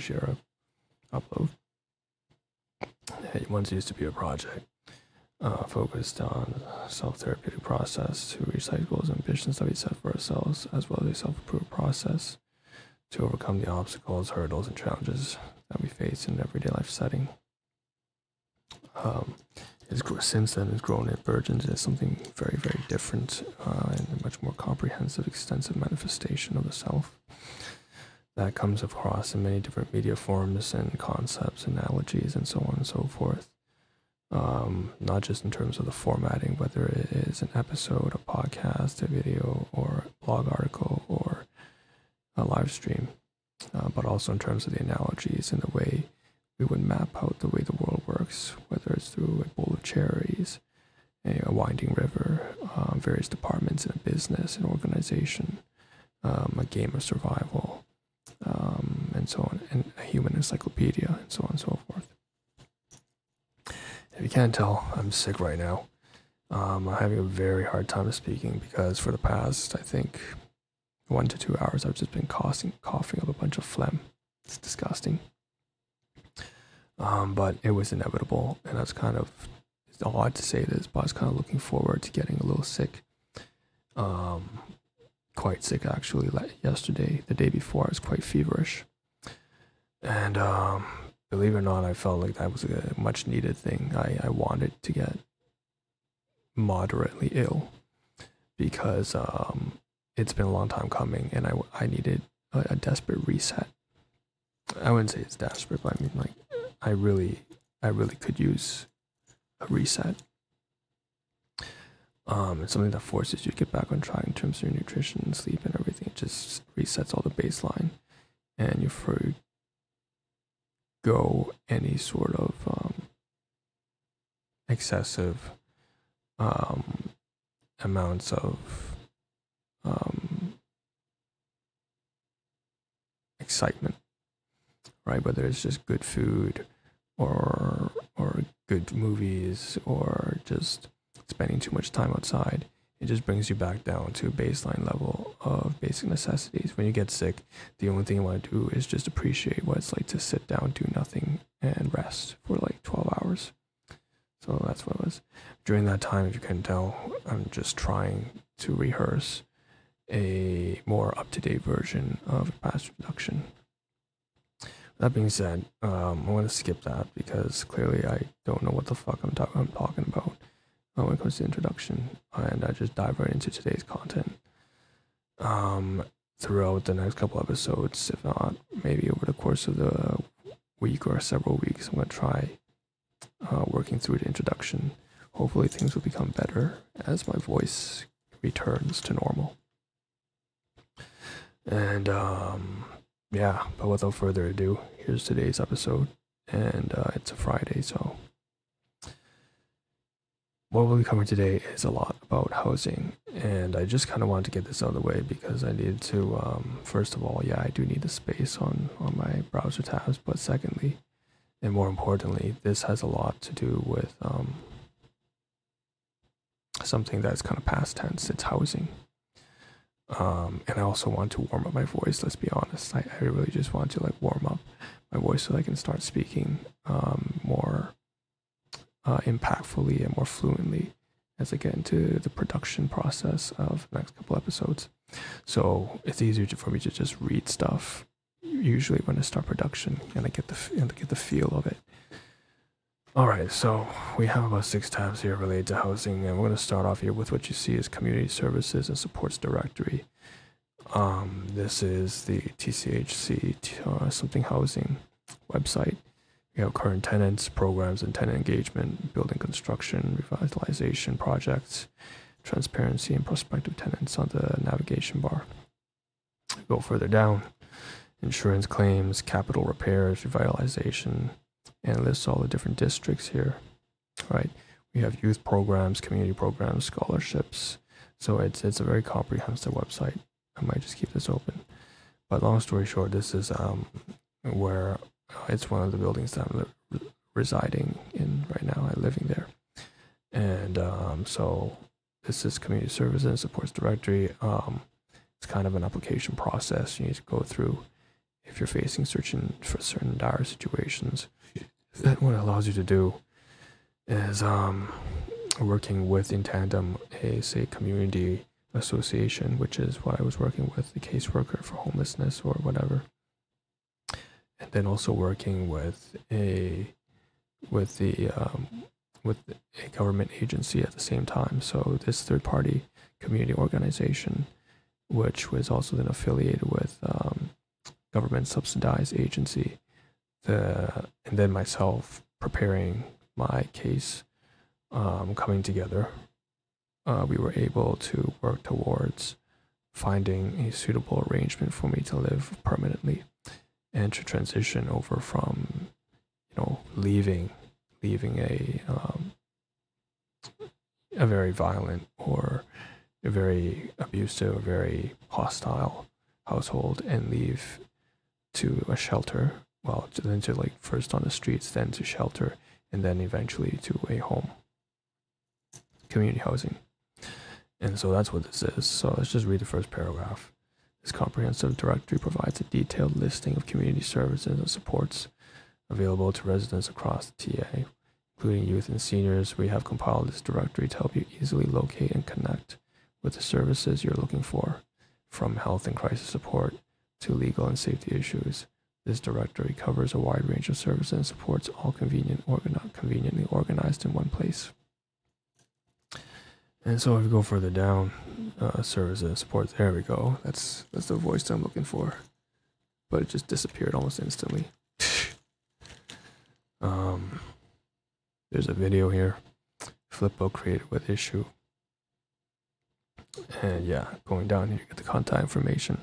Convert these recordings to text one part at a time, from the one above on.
share upload. It once used to be a project focused on self-therapeutic process to reach life goals and ambitions that we set for ourselves, as well as a self-improvement process to overcome the obstacles, hurdles, and challenges that we face in an everyday life setting. Since then, it's grown and burgeoned into something very, very different and a much more comprehensive, extensive manifestation of the self that comes across in many different media forms and concepts, analogies, and so on and so forth. Not just in terms of the formatting, whether it is an episode, a podcast, a video, or a blog article, or a live stream, but also in terms of the analogies and the way we would map out the way the world works, whether it's through a bowl of cherries, a winding river, various departments in a business, an organization, a game of survival, and so on, and a human encyclopedia, and so on and so forth. If you can't tell, I'm sick right now. I'm having a very hard time speaking because for the past, I think, 1 to 2 hours, I've just been coughing up a bunch of phlegm. It's disgusting. But it was inevitable, and that's kind of, it's odd to say this, but I was kind of looking forward to getting a little sick. Quite sick actually. Like yesterday, the day before, I was quite feverish. And believe it or not, I felt like that was a much needed thing. I wanted to get moderately ill because it's been a long time coming, and I needed a desperate reset. I wouldn't say it's desperate, but I mean, like, I really could use a reset. It's something that forces you to get back on track in terms of your nutrition and sleep and everything. It just resets all the baseline, and you forgo any sort of excessive amounts of excitement, right? Whether it's just good food or good movies or just spending too much time outside, it just brings you back down to a baseline level of basic necessities. When you get sick, the only thing you want to do is just appreciate what it's like to sit down, do nothing, and rest for like 12 hours. So that's what it was. During that time, if you couldn't tell, I'm just trying to rehearse a more up-to-date version of past introduction. That being said, I'm going to skip that because clearly I don't know what the fuck I'm talking about when it comes to introduction, and I just dive right into today's content. Throughout the next couple episodes, if not maybe over the course of the week or several weeks, I'm going to try working through the introduction. Hopefully things will become better as my voice returns to normal. And yeah, but without further ado, here's today's episode, and it's a Friday, so what we'll be covering today is a lot about housing, and I just kind of wanted to get this out of the way because I needed to, first of all, yeah, I do need the space on my browser tabs, but secondly, and more importantly, this has a lot to do with something that's kind of past tense. It's housing. And I also want to warm up my voice, let's be honest. I really just want to like warm up my voice so I can start speaking more impactfully and more fluently as I get into the production process of the next couple episodes. So it's easier for me to just read stuff usually when I start production, and I get the feel of it. Alright, so we have about 6 tabs here related to housing, and we're going to start off here with what you see as Community Services and Supports Directory. This is the TCHC something housing website. We have current tenants, programs and tenant engagement, building construction, revitalization projects, transparency and prospective tenants on the navigation bar. Go further down, insurance claims, capital repairs, revitalization, and it lists all the different districts here, right? We have youth programs, community programs, scholarships. So it's a very comprehensive website. I might just keep this open. But long story short, this is where it's one of the buildings that I'm residing in right now. I'm living there. And so this is Community Services and Supports Directory. It's kind of an application process. You need to go through if you're facing searching for certain dire situations, then what it allows you to do is working with in tandem a say community association, which is what I was working with, the caseworker for homelessness or whatever, and then also working with a government agency at the same time. So this third party community organization, which was also then affiliated with government subsidized agency, and then myself preparing my case, coming together, we were able to work towards finding a suitable arrangement for me to live permanently and to transition over from, leaving a very violent or a very abusive, very hostile household and leave to a shelter. Well, then to like first on the streets, then to shelter, and then eventually to a home, community housing. And so that's what this is. So let's just read the first paragraph. This comprehensive directory provides a detailed listing of community services and supports available to residents across the TA, including youth and seniors. We have compiled this directory to help you easily locate and connect with the services you're looking for, from health and crisis support to legal and safety issues. This directory covers a wide range of services and supports, all conveniently organized in one place. And so if we go further down, services and support, there we go. That's the voice that I'm looking for. But it just disappeared almost instantly. There's a video here. Flipbook created with issue. And yeah, going down here, you get the contact information,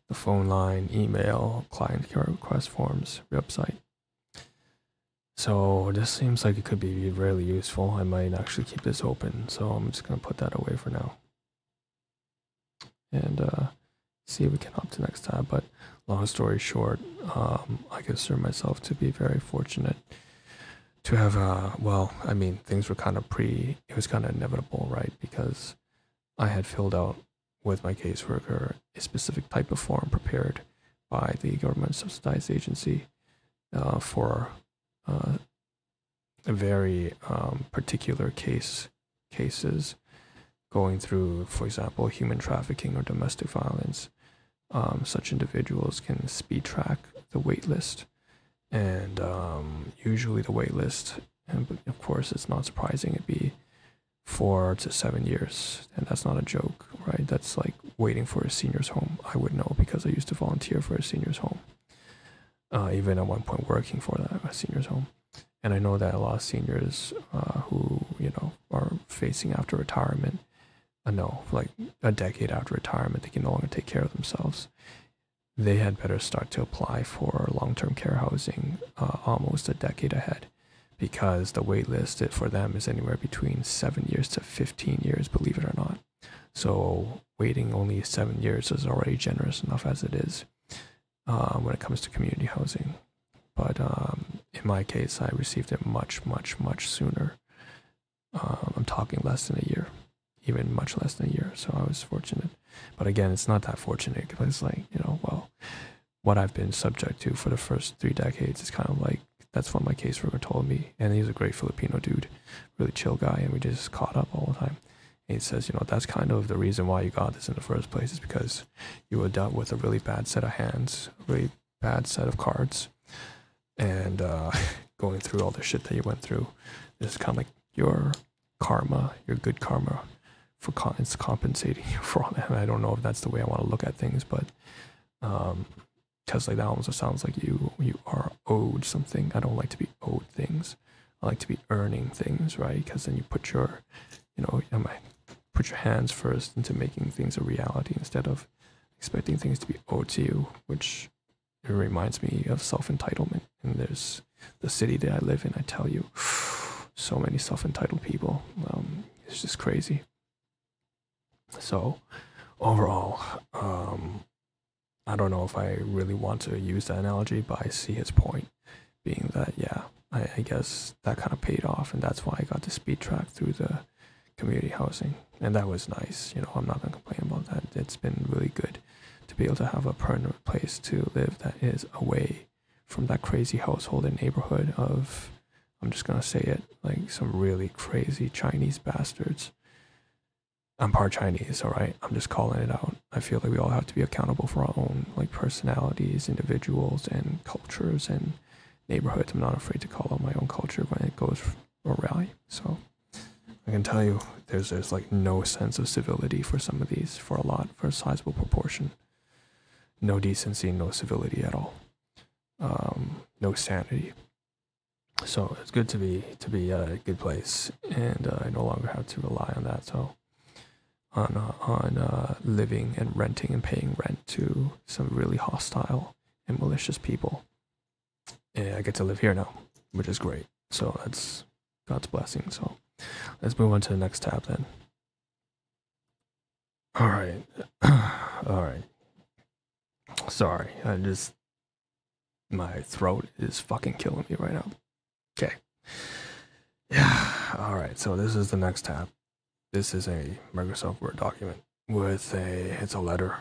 the phone line, email, client care request forms, website. So this seems like it could be really useful. I might actually keep this open, so I'm just going to put that away for now. And see if we can hop to next tab. But long story short, I consider myself to be very fortunate to have, well, I mean, things were kind of it was kind of inevitable, right? Because I had filled out with my caseworker a specific type of form prepared by the government subsidized agency for a very particular cases going through, for example, human trafficking or domestic violence. Such individuals can speed track the wait list, and usually the wait list, and of course it's not surprising, it'd be 4 to 7 years, and that's not a joke, right? That's like waiting for a senior's home. I would know because I used to volunteer for a senior's home, even at one point working for a senior's home. And I know that a lot of seniors who are facing after retirement, like a decade after retirement, they can no longer take care of themselves. They had better start to apply for long-term care housing almost a decade ahead, because the wait list for them is anywhere between 7 years to 15 years, believe it or not. So waiting only 7 years is already generous enough as it is when it comes to community housing. But in my case, I received it much, much, much sooner. I'm talking less than a year, even much less than a year. So I was fortunate. But again, it's not that fortunate, because it's like, well, what I've been subject to for the first 3 decades is kind of like, that's what my caseworker told me. And he's a great Filipino dude, really chill guy, and we just caught up all the time. And he says, that's kind of the reason why you got this in the first place, is because you were dealt with a really bad set of hands, a really bad set of cards, and going through all the shit that you went through. This is kind of like your karma, your good karma, for it's compensating you for all that. And I don't know if that's the way I want to look at things, but because like that almost sounds like you are owed something. I don't like to be owed things. I like to be earning things, right? Because then you put your, put your hands first into making things a reality instead of expecting things to be owed to you, which it reminds me of self-entitlement. And there's the city that I live in, I tell you, so many self-entitled people. It's just crazy. So overall, I don't know if I really want to use that analogy, but I see his point being that, yeah, I guess that kind of paid off, and that's why I got to speed track through the community housing, and that was nice. I'm not gonna complain about that. It's been really good to be able to have a permanent place to live that is away from that crazy household and neighborhood of, I'm just gonna say it, like some really crazy Chinese bastards. I'm part Chinese, all right? I'm just calling it out. I feel like we all have to be accountable for our own like personalities, individuals, and cultures and neighborhoods. I'm not afraid to call out my own culture when it goes awry. So I can tell you, there's like no sense of civility for some of these, for a sizable proportion. No decency, no civility at all. No sanity. So it's good to be at a good place, and I no longer have to rely on that. So on living and renting and paying rent to some really hostile and malicious people. And I get to live here now, which is great. So that's God's blessing. So let's move on to the next tab then. All right. All right. Sorry, my throat is fucking killing me right now. Okay. Yeah. All right. So this is the next tab. This is a Microsoft Word document with it's a letter.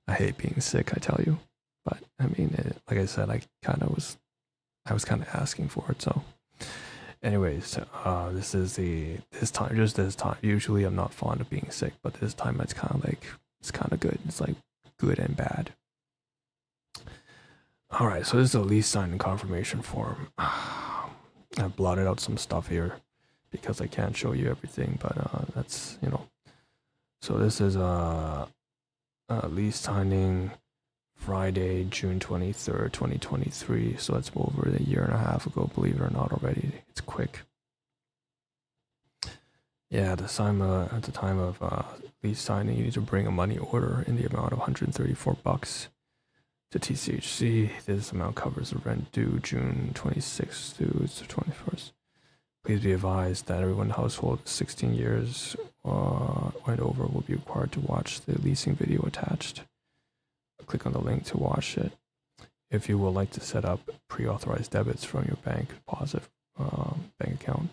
I hate being sick, I tell you. But I mean, like I said, I was kind of asking for it. So anyways, this time. Usually I'm not fond of being sick, but this time it's kind of good. It's like good and bad. All right, so this is a lease signing confirmation form. I've blotted out some stuff here because I can't show you everything, but that's, you know. So this is a lease signing Friday, June 23rd, 2023. So that's over a year and a half ago, believe it or not already. It's quick. Yeah, at the time of lease signing, you need to bring a money order in the amount of $134 to TCHC. This amount covers the rent due June 26th through the 21st. Please be advised that everyone in the household 16 years and over will be required to watch the leasing video attached. Click on the link to watch it. If you would like to set up pre-authorized debits from your bank deposit bank account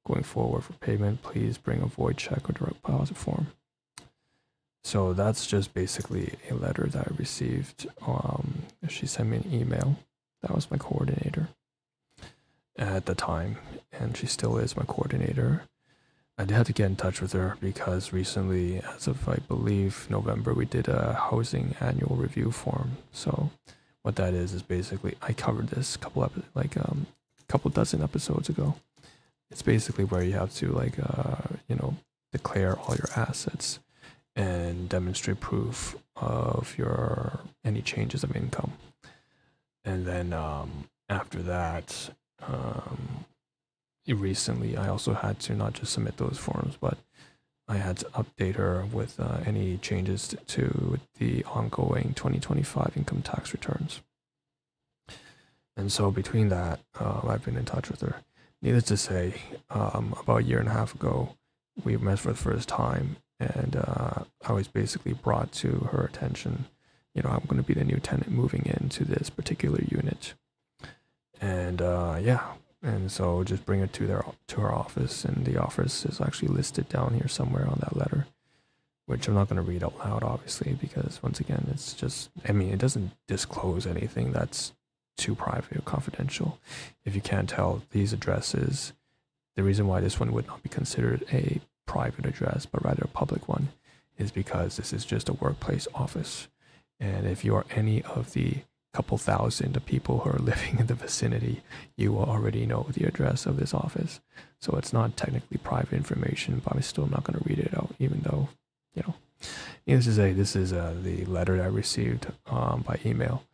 going forward for payment, please bring a void check or direct deposit form. So that's just basically a letter that I received. She sent me an email. That was my coordinator at the time, and she still is my coordinator. I had to get in touch with her because recently, as of I believe November, we did a housing annual review form. So what that is basically, I covered this couple dozen episodes ago. It's basically where you have to declare all your assets and demonstrate proof of any changes of income. And then after that, recently I also had to not just submit those forms, but I had to update her with any changes to the ongoing 2025 income tax returns. And so between that, I've been in touch with her. Needless to say, about a year and a half ago, we met for the first time, and I was basically brought to her attention, I'm going to be the new tenant moving into this particular unit. And and so just bring it to her office, and the office is actually listed down here somewhere on that letter, which I'm not going to read out loud, obviously, because once again, it's just, it doesn't disclose anything that's too private or confidential. If you can't tell, these addresses, the reason why this one would not be considered a private address, but rather a public one, is because this is just a workplace office. And if you are any of the couple thousand of people who are living in the vicinity, you will already know the address of this office. So it's not technically private information, but I'm still not going to read it out, even though, needless to say, this is the letter that I received by email.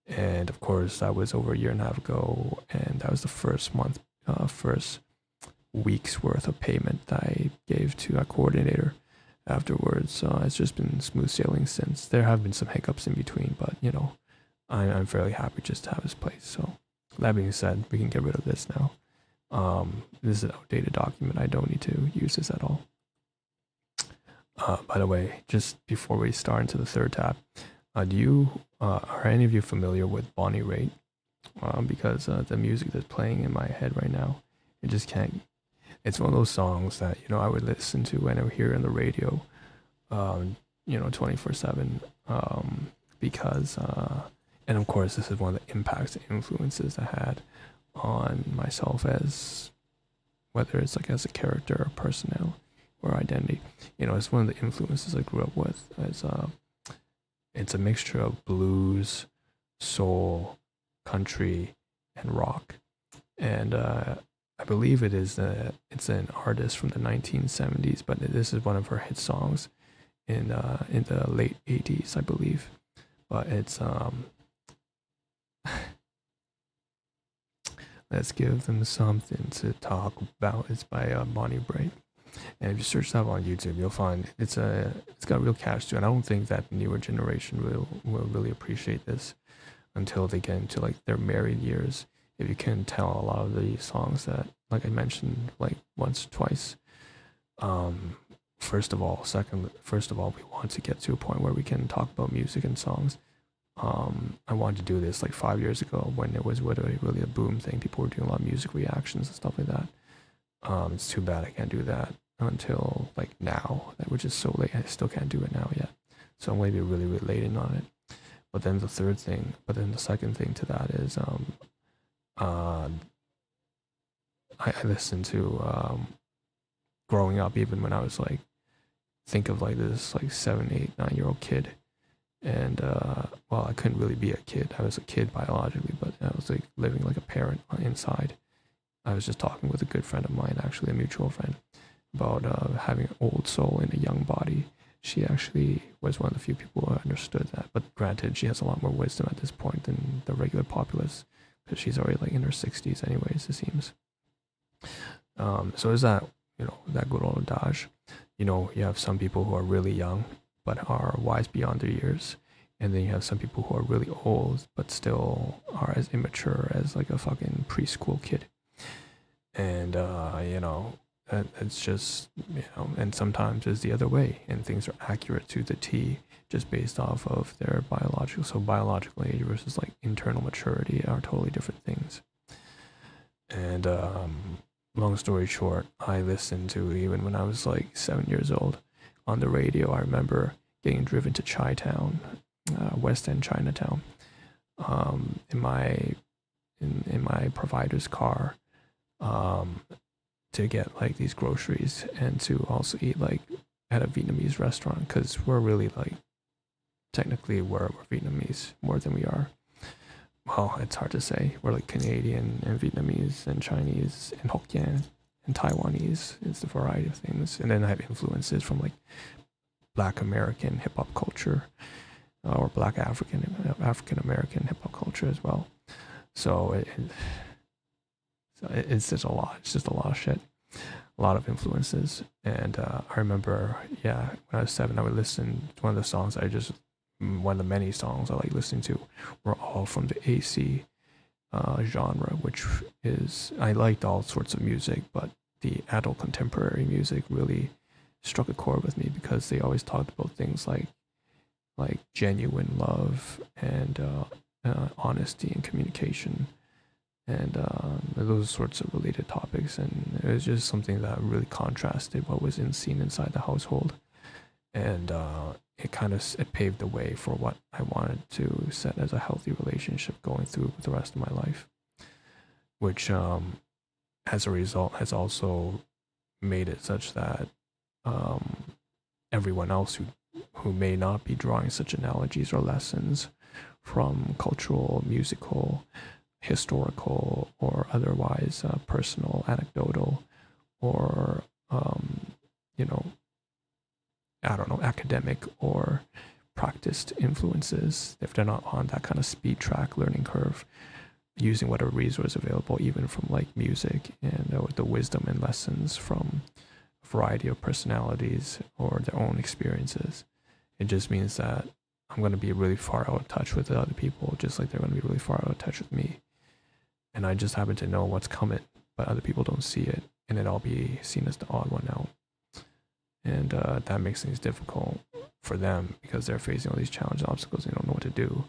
And of course, that was over a year and a half ago, and that was the first week's worth of payment that I gave to a coordinator. Afterwards, it's just been smooth sailing since. There have been some hiccups in between, but I'm fairly happy just to have this place. So that being said, we can get rid of this now. This is an outdated document. I don't need to use this at all. By the way, just before we start into the third tab, are any of you familiar with Bonnie Raitt? Because the music that's playing in my head right now, it just can't. it's one of those songs that, you know, I would listen to when I would hear on the radio, you know, 24/7, because, and of course, this is one of the impacts and influences I had on myself as, whether it's like as a character or personnel or identity. You know, it's one of the influences I grew up with. As it's a mixture of blues, soul, country, and rock. And I believe it's an artist from the 1970s, but this is one of her hit songs in the late 80s, I believe. But it's let's give them something to talk about. It's by Bonnie Brae. And if you search that up on YouTube, you'll find it's got real catch to it. And I don't think that the newer generation will really appreciate this until they get into like their married years. If you can tell, a lot of the songs that, like I mentioned, like once or twice. First of all, we want to get to a point where we can talk about music and songs. I wanted to do this like 5 years ago when it was really a boom thing. People were doing a lot of music reactions and stuff like that. It's too bad I can't do that until like now, which is so late. I still can't do it now yet. So I'm going to be really, really late in on it. But then the second thing to that is, I listened to, growing up, even when I was like, think of like this like 7, 8, 9-year-old kid. And, well, I couldn't really be a kid. I was a kid biologically, but I was like living like a parent inside. I was just talking with a good friend of mine, actually a mutual friend, about having an old soul in a young body. She actually was one of the few people who understood that. But granted, she has a lot more wisdom at this point than the regular populace, because she's already like in her 60s anyways, it seems. So is that, you know, that good old adage. You know, you have some people who are really young, but are wise beyond their years. And then you have some people who are really old, but still are as immature as like a fucking preschool kid. And, you know, it's just, you know, and sometimes it's the other way, and things are accurate to the T just based off of their biological. So biological age versus like internal maturity are totally different things. And, long story short, I listened to, even when I was like 7 years old, on the radio, I remember getting driven to Chi-Town, West End Chinatown, in my provider's car, to get like these groceries and to also eat like at a Vietnamese restaurant, because we're really like, technically we're Vietnamese more than we are. Well, it's hard to say. We're like Canadian and Vietnamese and Chinese and Hokkien and Taiwanese. It's the variety of things. And then I have influences from like Black American hip hop culture, or Black African American hip hop culture as well. So it's just a lot. It's just a lot of shit, a lot of influences. And I remember, yeah, when I was 7, I would listen to one of the many songs I like listening to were all from the AC genre, which is, I liked all sorts of music, but the adult contemporary music really struck a chord with me, because they always talked about things like genuine love and honesty and communication, and those sorts of related topics. And it was just something that really contrasted what was seen inside the household. And it paved the way for what I wanted to set as a healthy relationship going through the rest of my life, which as a result has also made it such that everyone else who may not be drawing such analogies or lessons from cultural, musical, historical, or otherwise personal, anecdotal, or you know, I don't know, academic or practiced influences, if they're not on that kind of speed track learning curve, using whatever resource available, even from like music, and with the wisdom and lessons from a variety of personalities or their own experiences. It just means that I'm going to be really far out of touch with the other people, just like they're going to be really far out of touch with me. And I just happen to know what's coming, but other people don't see it, and then I'll be seen as the odd one out. And that makes things difficult for them, because they're facing all these challenges, obstacles, they don't know what to do.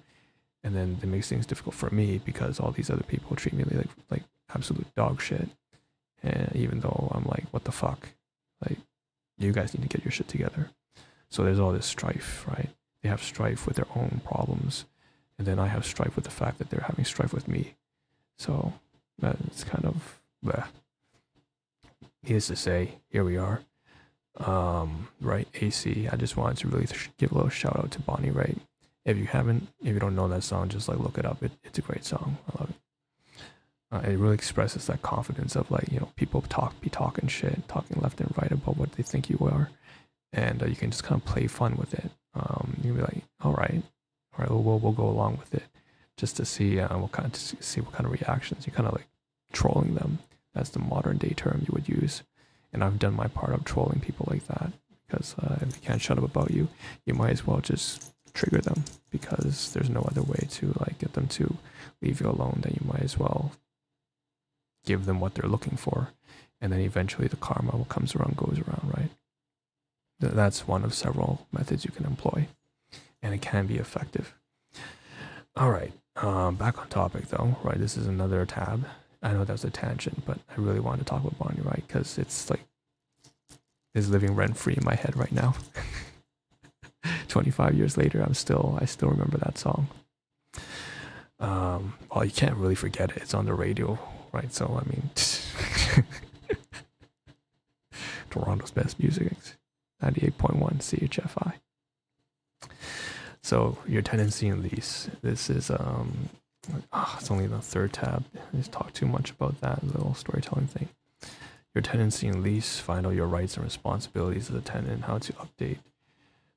And then it makes things difficult for me, because all these other people treat me like absolute dog shit. And even though I'm like, what the fuck? Like, you guys need to get your shit together. So there's all this strife, right? They have strife with their own problems. And then I have strife with the fact that they're having strife with me. So it's kind of bleh. Needless to say, here we are. Right, AC. I just wanted to really give a little shout out to Bonnie Raitt. If you don't know that song, just like look it up. It's a great song. I love it. It really expresses that confidence of like, people be talking shit, talking left and right about what they think you are, and you can just kind of play fun with it. You can be like, all right, we'll go along with it, just to see what kind of reactions. You're kind of like trolling them. That's the modern day term you would use, and I've done my part of trolling people like that, because if they can't shut up about you, you might as well just trigger them, because there's no other way to like get them to leave you alone. Then you might as well give them what they're looking for, and then eventually the karma goes around, right? That's one of several methods you can employ, and it can be effective. All right, back on topic though, right? This is another tab. I know that's a tangent, but I really wanted to talk about Bonnie Raitt because it's like is living rent free in my head right now. 25 years later, I still remember that song. Well, you can't really forget it. It's on the radio, right? So I mean, Toronto's best music, 98.1 CHFI. So your tenancy and lease. This is it's only the third tab. I just talked too much about that little storytelling thing. Your tenancy and lease. Find out your rights and responsibilities as a tenant. How to update.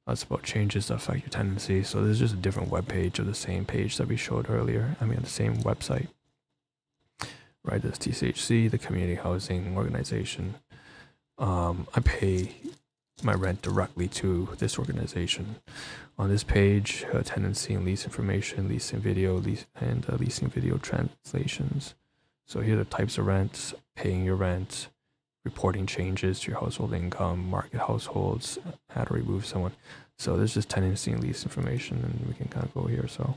That's about changes that affect your tenancy. So this is just a different web page of the same page that we showed earlier. I mean, the same website. Right, this TCHC, the Community Housing Organization. I pay my rent directly to this organization. On this page, tenancy and lease information, leasing video, leasing video translations. So here are the types of rents, paying your rent, reporting changes to your household income, market households, how to remove someone. So there's just tenancy and lease information, and we can kind of go here. So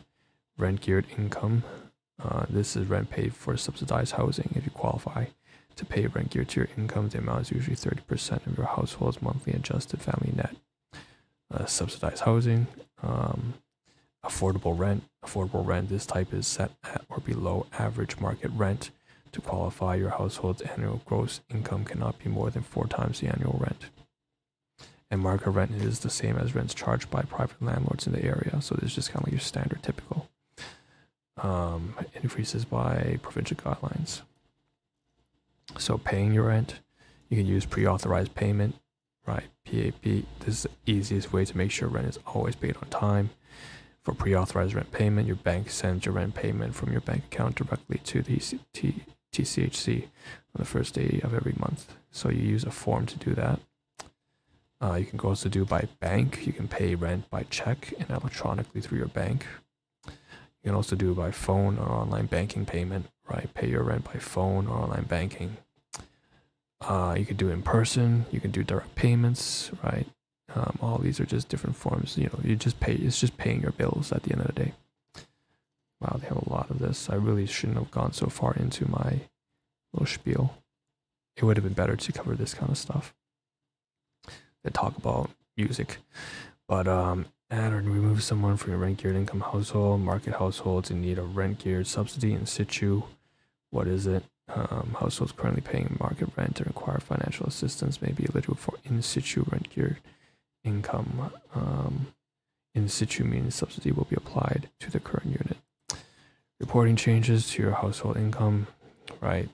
rent geared income. This is rent paid for subsidized housing. If you qualify to pay rent geared to your income, the amount is usually 30% of your household's monthly adjusted family net. Subsidized housing, affordable rent. Affordable rent, this type is set at or below average market rent. To qualify, your household's annual gross income cannot be more than 4 times the annual rent. And market rent is the same as rents charged by private landlords in the area. So this is just kind of like your standard typical. It increases by provincial guidelines. So paying your rent, you can use pre-authorized payment, right? PAP. This is the easiest way to make sure rent is always paid on time. For pre-authorized rent payment, your bank sends your rent payment from your bank account directly to the TCHC on the first day of every month. So you use a form to do that. You can also do by bank. You can pay rent by check and electronically through your bank. You can also do by phone or online banking payment, right? Pay your rent by phone or online banking. You can do in person. You can do direct payments, right? All these are just different forms. You just pay. It's just paying your bills at the end of the day. Wow, they have a lot of this. I really shouldn't have gone so far into my little spiel. It would have been better to cover this kind of stuff. They talk about music, but add or remove someone from your rent geared income household, market households in need of rent geared subsidy in situ. What is it? Households currently paying market rent and require financial assistance may be eligible for in situ rent geared income. In situ means subsidy will be applied to the current unit. Reporting changes to your household income, right?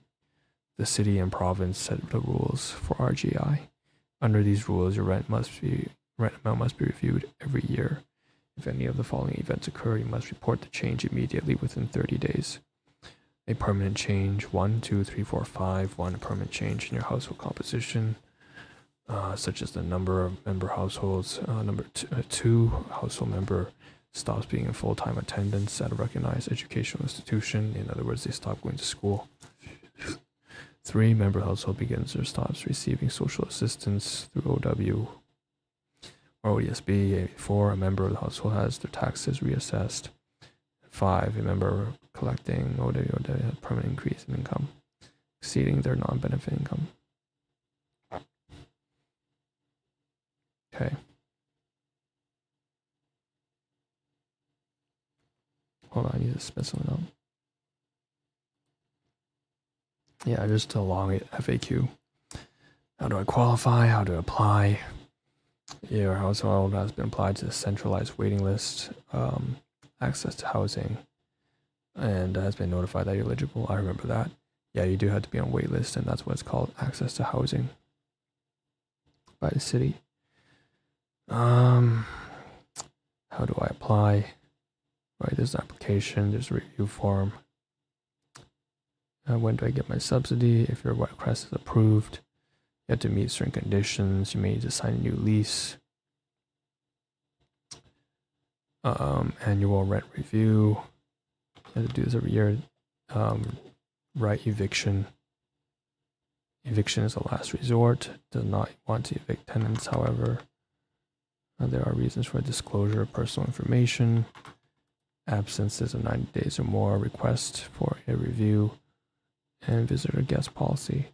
The city and province set the rules for RGI. Under these rules, your rent amount must be reviewed every year. If any of the following events occur, you must report the change immediately within 30 days. A permanent change, 1, 2, 3, 4, 5. 1, a permanent change in your household composition, such as the number of member households. Number 2, household member stops being in full-time attendance at a recognized educational institution. In other words, they stop going to school. 3, member household begins or stops receiving social assistance through OW or ODSB. 4, a member of the household has their taxes reassessed. 5, a member collecting OW permanent increase in income. exceeding their non-benefit income. Okay. Hold on, I need to spit something up. Yeah, just a long FAQ. How do I qualify? How to apply? Your household has been applied to the centralized waiting list, access to housing, and has been notified that you're eligible. I remember that. Yeah, you do have to be on wait list, and that's what it's called, access to housing by the city. How do I apply? Right, there's an application, there's a review form. When do I get my subsidy? If your request is approved, you have to meet certain conditions. You may need to sign a new lease. Annual rent review. You have to do this every year. Right, eviction. Eviction is a last resort. Does not want to evict tenants, however. There are reasons for disclosure of personal information. Absences of 90 days or more. Request for a review. And visitor guest policy.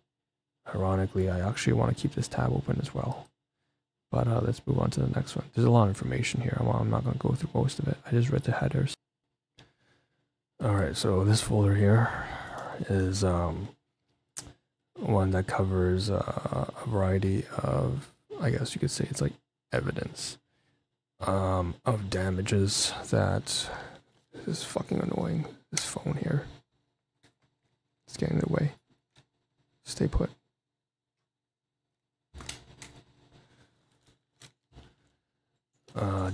Ironically, I actually want to keep this tab open as well. But let's move on to the next one. There's a lot of information here. I'm not going to go through most of it. I just read the headers. Alright, so this folder here is one that covers a variety of, I guess you could say it's like evidence of damages that is fucking annoying. This phone here. It's getting in the way. Stay put.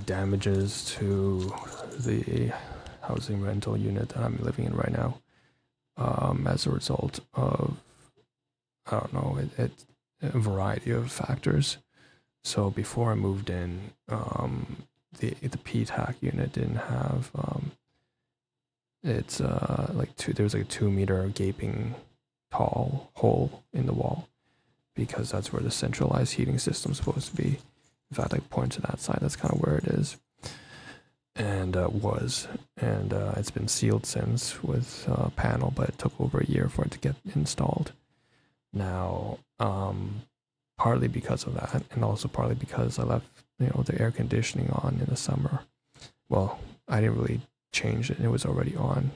Damages to the housing rental unit that I'm living in right now, as a result of, I don't know, a variety of factors. So before I moved in, the PTAC unit didn't have, it's there's like a 2-meter gaping tall hole in the wall, because that's where the centralized heating system's supposed to be. In fact, I point to that side, that's kind of where it is. And it's been sealed since with a panel, but it took over a year for it to get installed. Now, partly because of that, and also partly because I left, the air conditioning on in the summer. Well, I didn't really change it, it was already on,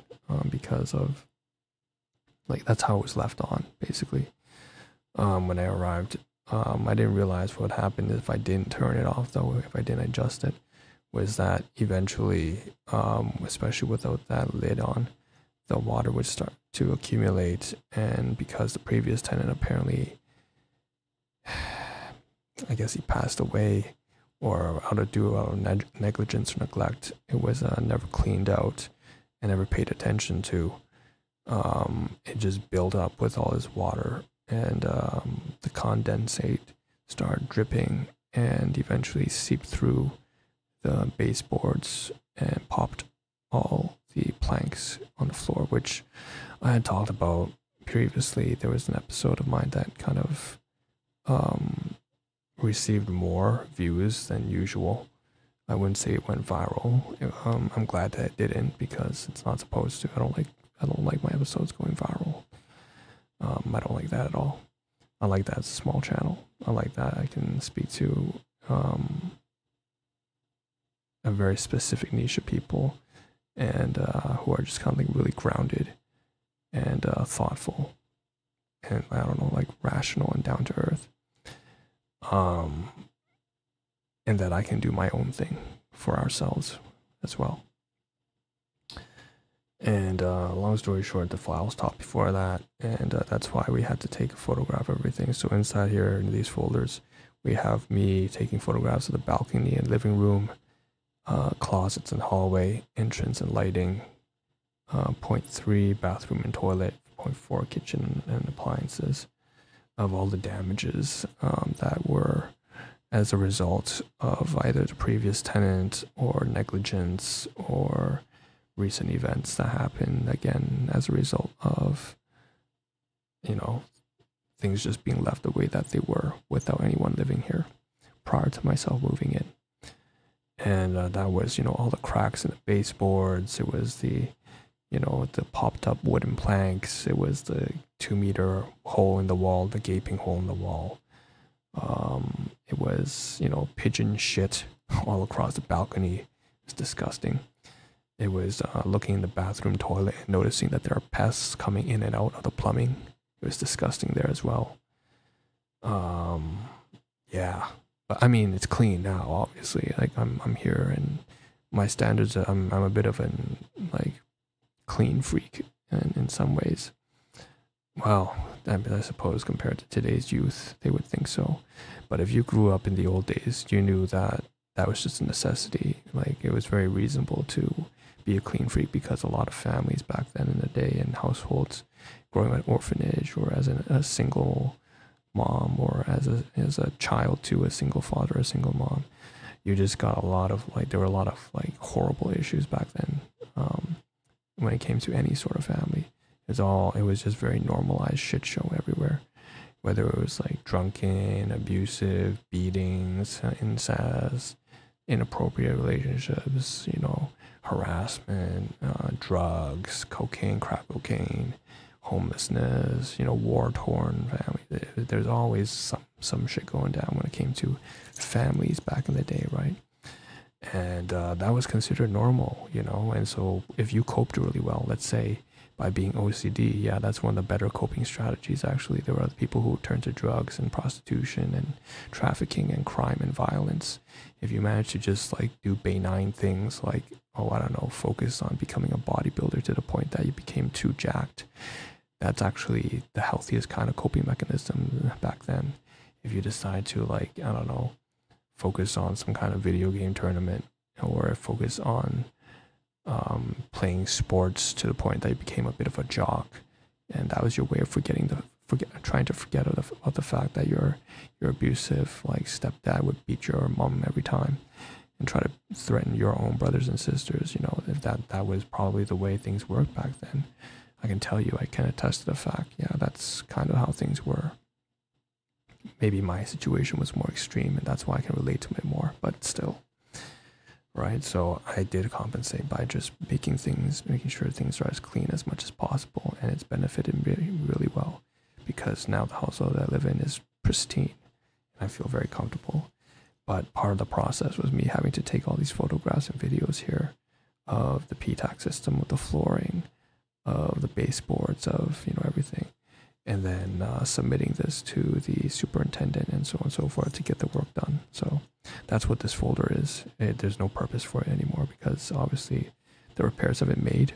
because of, that's how it was left on, basically. When I arrived, I didn't realize what happened if I didn't turn it off, though, if I didn't adjust it, was that eventually, especially without that lid on, the water would start to accumulate, and because the previous tenant apparently, I guess he passed away, or out of negligence or neglect, it was never cleaned out and never paid attention to. It just built up with all this water, and the condensate started dripping and eventually seeped through the baseboards and popped all the planks on the floor, which I had talked about previously. There was an episode of mine that kind of received more views than usual. I wouldn't say it went viral. I'm glad that it didn't, because it's not supposed to. I don't like my episodes going viral. I don't like that at all. I like that it's a small channel. I like that I can speak to a very specific niche of people, and who are just kind of really grounded and thoughtful, and I don't know, rational and down to earth. And that I can do my own thing for ourselves as well. And long story short, the files stopped before that, and that's why we had to take a photograph of everything. So inside here in these folders, we have me taking photographs of the balcony and living room, closets and hallway, entrance and lighting, 0.3 bathroom and toilet, 0.4 kitchen and appliances, of all the damages that were as a result of either the previous tenant or negligence or recent events that happened, again, as a result of, things just being left the way that they were without anyone living here prior to myself moving in. And that was, all the cracks in the baseboards. It was the, the popped up wooden planks. It was the 2-meter hole in the wall, the gaping hole in the wall. It was, you know, pigeon shit all across the balcony. It was disgusting. It was looking in the bathroom toilet and noticing that there are pests coming in and out of the plumbing. It was disgusting there as well. Yeah, but I mean, it's clean now, obviously. Like I'm here, and my standards, I'm a bit of an like clean freak in some ways. Well, I mean, I suppose compared to today's youth, they would think so. But if you grew up in the old days, you knew that that was just a necessity. Like, it was very reasonable to be a clean freak, because a lot of families back then in the day, and households growing up in an orphanage, or as a single mom, or as a child to a single father, a single mom, you just got a lot of like, there were a lot of like horrible issues back then, when it came to any sort of family. It was just very normalized shit show everywhere, whether it was like drunken, abusive, beatings, incest, inappropriate relationships, you know, harassment, drugs, cocaine, crack cocaine, homelessness, you know, war-torn family. There's always some shit going down when it came to families back in the day, right? And that was considered normal, you know. And so if you coped really well, let's say by being OCD, yeah, that's one of the better coping strategies. Actually, there were other people who turned to drugs and prostitution and trafficking and crime and violence. If you manage to just like do benign things like, oh, I don't know, focus on becoming a bodybuilder to the point that you became too jacked, that's actually the healthiest kind of coping mechanism back then. If you decide to, like, I don't know, focus on some kind of video game tournament, or focus on playing sports to the point that you became a bit of a jock, and that was your way of trying to forget about the fact that your abusive like stepdad would beat your mom every time and try to threaten your own brothers and sisters. You know, if that was probably the way things worked back then, I can tell you, I can attest to the fact, yeah, that's kind of how things were. Maybe my situation was more extreme, and that's why I can relate to it more, but still. Right, so I did compensate by just making sure things are as clean as much as possible, and it's benefited me really well, because now the household that I live in is pristine, and I feel very comfortable. But part of the process was me having to take all these photographs and videos here of the PTAC system, of the flooring, of the baseboards, of, you know, everything, and then submitting this to the superintendent and so on and so forth to get the work done. So that's what this folder is. There's no purpose for it anymore, because obviously the repairs have been made,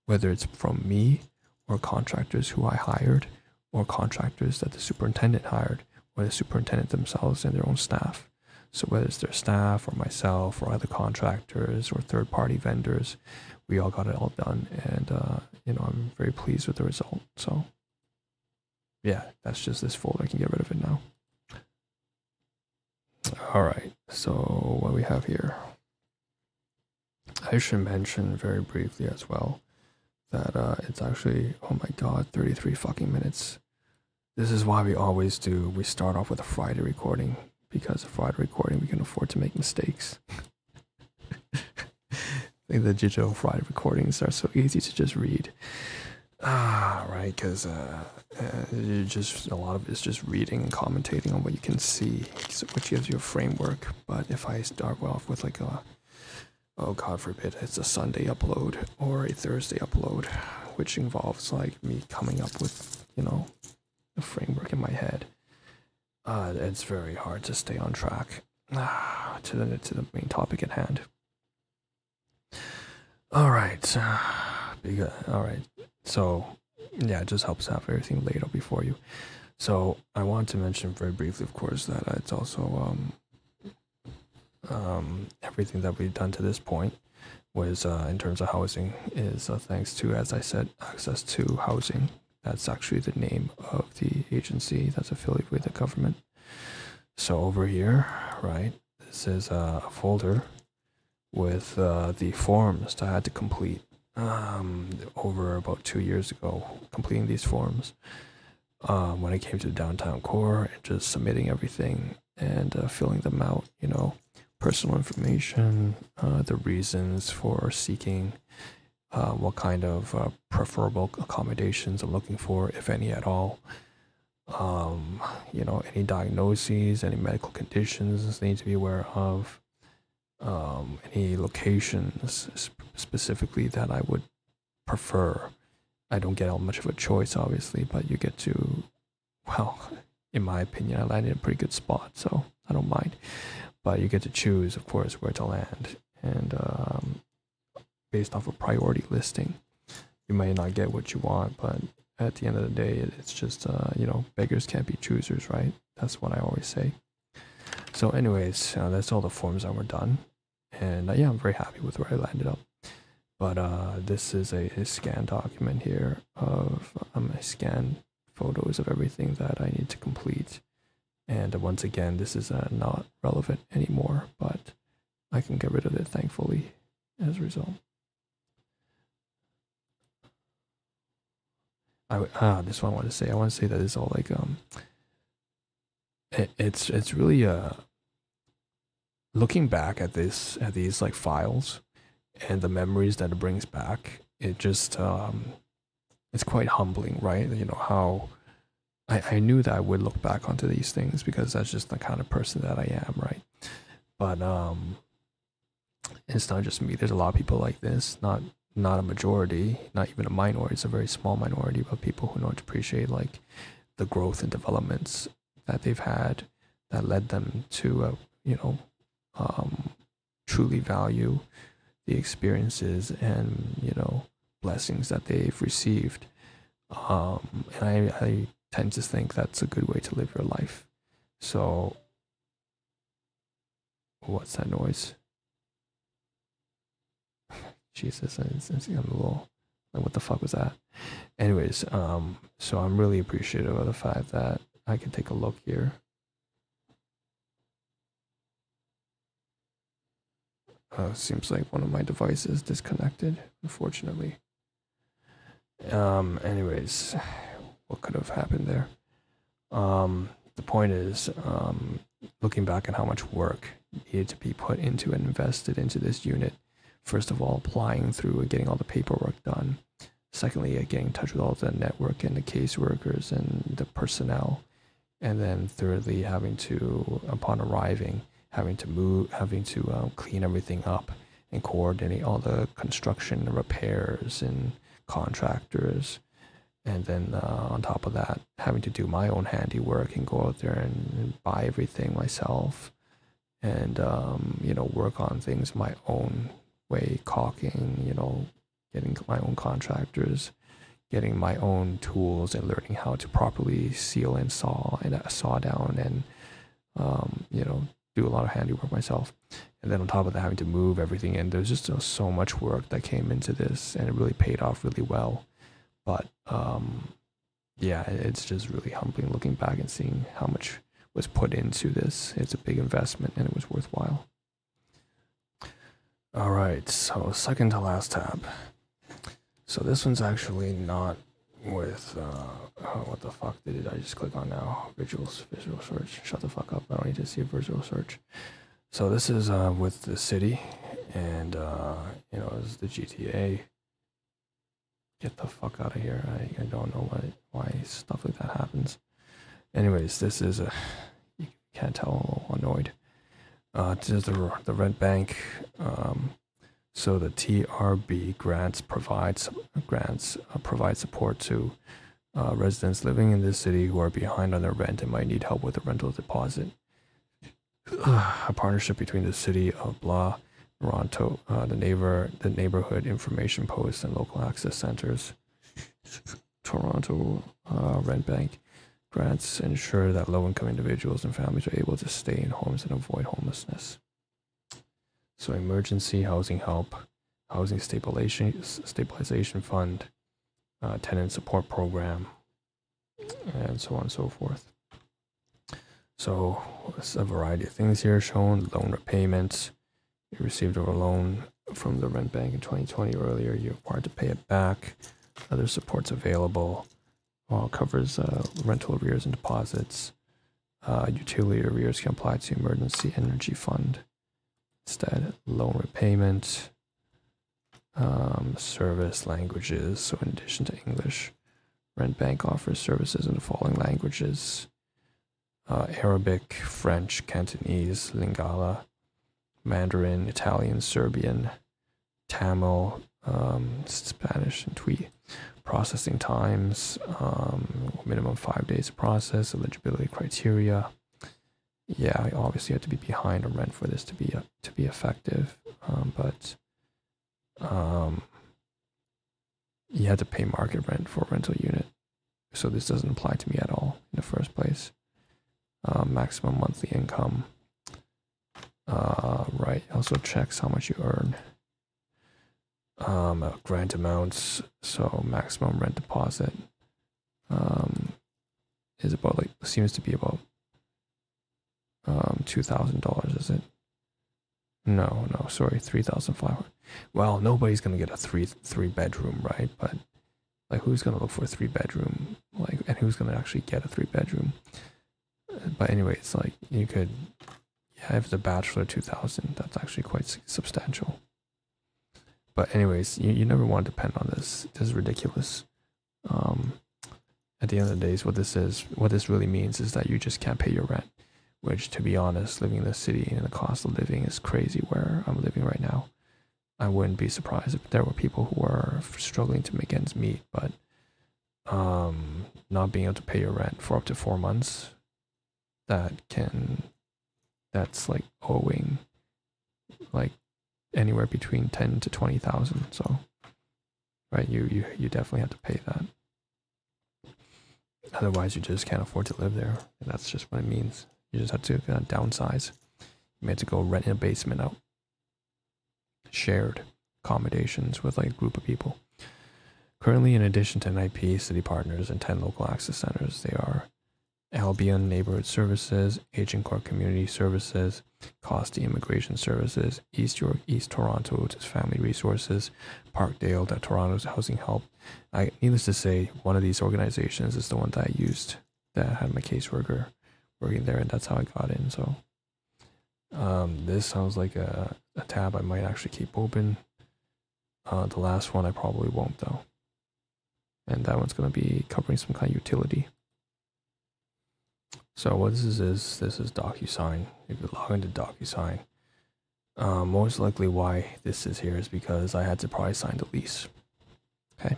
whether it's from me or contractors who I hired, or contractors that the superintendent hired, or the superintendent themselves and their own staff. So whether it's their staff or myself or other contractors or third-party vendors, we all got it all done, and you know, I'm very pleased with the result. So yeah, that's just this folder. I can get rid of it now. All right, so what we have here, I should mention very briefly as well that it's actually, oh my god, 33 fucking minutes. This is why we start off with a Friday recording, because a Friday recording we can afford to make mistakes. I think the digital Friday recordings are so easy to just read. Right, because just a lot of it's just reading and commentating on what you can see, which gives you a framework. But if I start off with like oh god forbid, it's a Sunday upload or a Thursday upload, which involves like me coming up with, you know, a framework in my head, it's very hard to stay on track to the main topic at hand. All right, so yeah, it just helps to have everything laid out before you. So I want to mention very briefly, of course, that it's also everything that we've done to this point was in terms of housing is thanks to, as I said, Access to Housing. That's actually the name of the agency that's affiliated with the government. So over here, right, this is a folder with the forms that I had to complete over about 2 years ago, completing these forms when it came to the downtown core, and just submitting everything and filling them out, you know, personal information, the reasons for seeking what kind of preferable accommodations I'm looking for, if any at all. You know, any diagnoses, any medical conditions they need to be aware of, any locations specifically that I would prefer. I don't get much of a choice, obviously, but you get to, well, in my opinion, I landed in a pretty good spot, so I don't mind. But you get to choose, of course, where to land, and based off of priority listing, you may not get what you want, but at the end of the day, it's just, you know, beggars can't be choosers, right? That's what I always say. So anyways, that's all the forms that were done. And yeah, I'm very happy with where I landed up. But this is a scan document here of I scan photos of everything that I need to complete. And once again, this is not relevant anymore, but I can get rid of it, thankfully, as a result. This one I want to say. I want to say that it's all like it's really looking back at these like files and the memories that it brings back. It just it's quite humbling, right? You know how I knew that I would look back onto these things because that's just the kind of person that I am, right? But it's not just me. There's a lot of people like this. Not a majority, not even a minority. It's a very small minority of people who don't appreciate like the growth and developments that they've had that led them to you know, truly value the experiences and, you know, blessings that they've received. And I tend to think that's a good way to live your life. So what's that noise? Jesus, it's a little, like, what the fuck was that? Anyways, so I'm really appreciative of the fact that I can take a look here. Seems like one of my devices disconnected, unfortunately. Anyways, what could have happened there? The point is, looking back at how much work needed to be put into and invested into this unit. First of all, applying through and getting all the paperwork done. Secondly, getting in touch with all the network and the caseworkers and the personnel. And then thirdly, having to, upon arriving, having to clean everything up and coordinate all the construction and repairs and contractors. And then on top of that, having to do my own handiwork and go out there and buy everything myself and, you know, work on things my own way, caulking, you know, getting my own contractors, getting my own tools and learning how to properly seal and saw down and, you know, do a lot of handiwork myself. And then on top of that, having to move everything in, there's just so much work that came into this and it really paid off really well. But yeah, it's just really humbling looking back and seeing how much was put into this. It's a big investment and it was worthwhile. All right, so second to last tab. So this one's actually not with, what the fuck did I just click on now? Visual search. Shut the fuck up. I don't need to see a visual search. So this is with the city and, you know, it's the GTA. Get the fuck out of here. I don't know why stuff like that happens. Anyways, this is a, you can't tell, I'm a little annoyed. This is the rent bank. So the TRB grants provide support to residents living in this city who are behind on their rent and might need help with a rental deposit. A partnership between the city of Naruto, the neighborhood information posts and local access centers. Toronto Rent Bank grants ensure that low-income individuals and families are able to stay in homes and avoid homelessness. So emergency housing help, housing stabilization fund, tenant support program, and so on and so forth. So there's a variety of things here shown. Loan repayments. You received a loan from the rent bank in 2020 or earlier. You're required to pay it back. Other supports available. Covers rental arrears and deposits. Utility arrears can apply to emergency energy fund. Instead, loan repayment. Service languages. So in addition to English, Rent Bank offers services in the following languages: Arabic, French, Cantonese, Lingala, Mandarin, Italian, Serbian, Tamil, Spanish, and Twi. Processing times, minimum 5 days to process. Eligibility criteria. Yeah, obviously you have to be behind on rent for this to be effective, but you have to pay market rent for a rental unit, so this doesn't apply to me at all in the first place. Maximum monthly income. Right, also checks how much you earn. Grant amounts, so maximum rent deposit is about seems to be about $2,000, is it? No, sorry, 3,500. Well, nobody's gonna get a three bedroom, right? But like, who's gonna look for a 3-bedroom? Like, and who's gonna actually get a 3-bedroom? But anyway, it's like you could, yeah, if it's a bachelor, 2,000. That's actually quite substantial. But anyways, you never want to depend on this. This is ridiculous. At the end of the day, what this really means is that you just can't pay your rent. Which, to be honest, living in the city and the cost of living is crazy where I'm living right now. I wouldn't be surprised if there were people who are struggling to make ends meet, but not being able to pay your rent for up to 4 months, that's like owing like anywhere between 10 to 20,000. So, right, you definitely have to pay that. Otherwise, you just can't afford to live there, and that's just what it means. You just have to downsize. You may have to go rent in a basement out. Shared accommodations with like a group of people. Currently, in addition to NIP, city partners, and 10 local access centers, they are Albion Neighborhood Services, Aging Court Community Services, Costi Immigration Services, East York, East Toronto, which is Family Resources, Parkdale, that Toronto's Housing Help. Needless to say, one of these organizations is the one that I used that had my caseworker working there, and that's how I got in. So this sounds like a tab I might actually keep open. The last one I probably won't, though, and that one's going to be covering some kind of utility. So what this is DocuSign. If you log into DocuSign, most likely why this is here is because I had to probably sign the lease. Okay,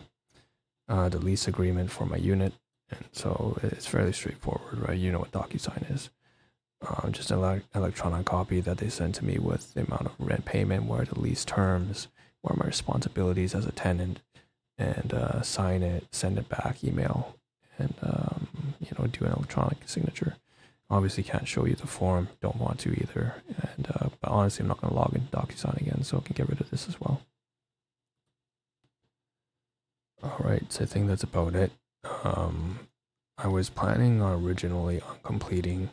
the lease agreement for my unit. And so it's fairly straightforward, right? You know what DocuSign is. Just an electronic copy that they send to me with the amount of rent payment, what are the lease terms, what are my responsibilities as a tenant, and sign it, send it back, email, and do an electronic signature. Obviously can't show you the form, don't want to either. And but honestly, I'm not going to log into DocuSign again, so I can get rid of this as well. Alright, so I think that's about it. I was planning originally on completing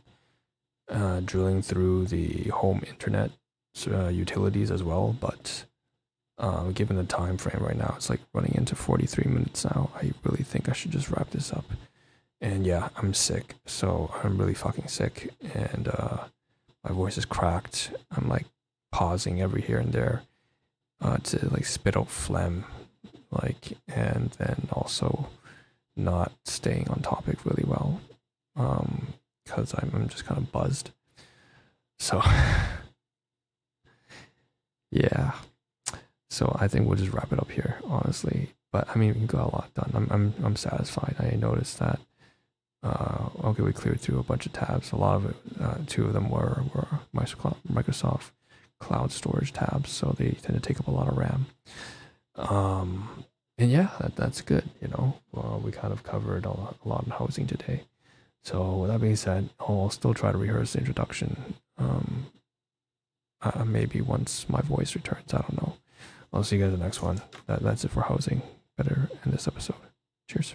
drilling through the home internet utilities as well, but given the time frame right now, it's like running into 43 minutes now. I really think I should just wrap this up. And yeah, I'm sick, so I'm really fucking sick, and my voice is cracked. I'm like pausing every here and there to like spit out phlegm, like, and then also not staying on topic really well, because I'm just kind of buzzed. So yeah, so I think we'll just wrap it up here, honestly. But I mean, we got a lot done. I'm satisfied. I noticed that okay, we cleared through a bunch of tabs. A lot of it, 2 of them were Microsoft Cloud Storage tabs, so they tend to take up a lot of RAM. And yeah, that's good, Well, we kind of covered a lot in housing today. So with that being said, I'll still try to rehearse the introduction. Maybe once my voice returns, I don't know. I'll see you guys in the next one. That's it for housing. Better end this episode. Cheers.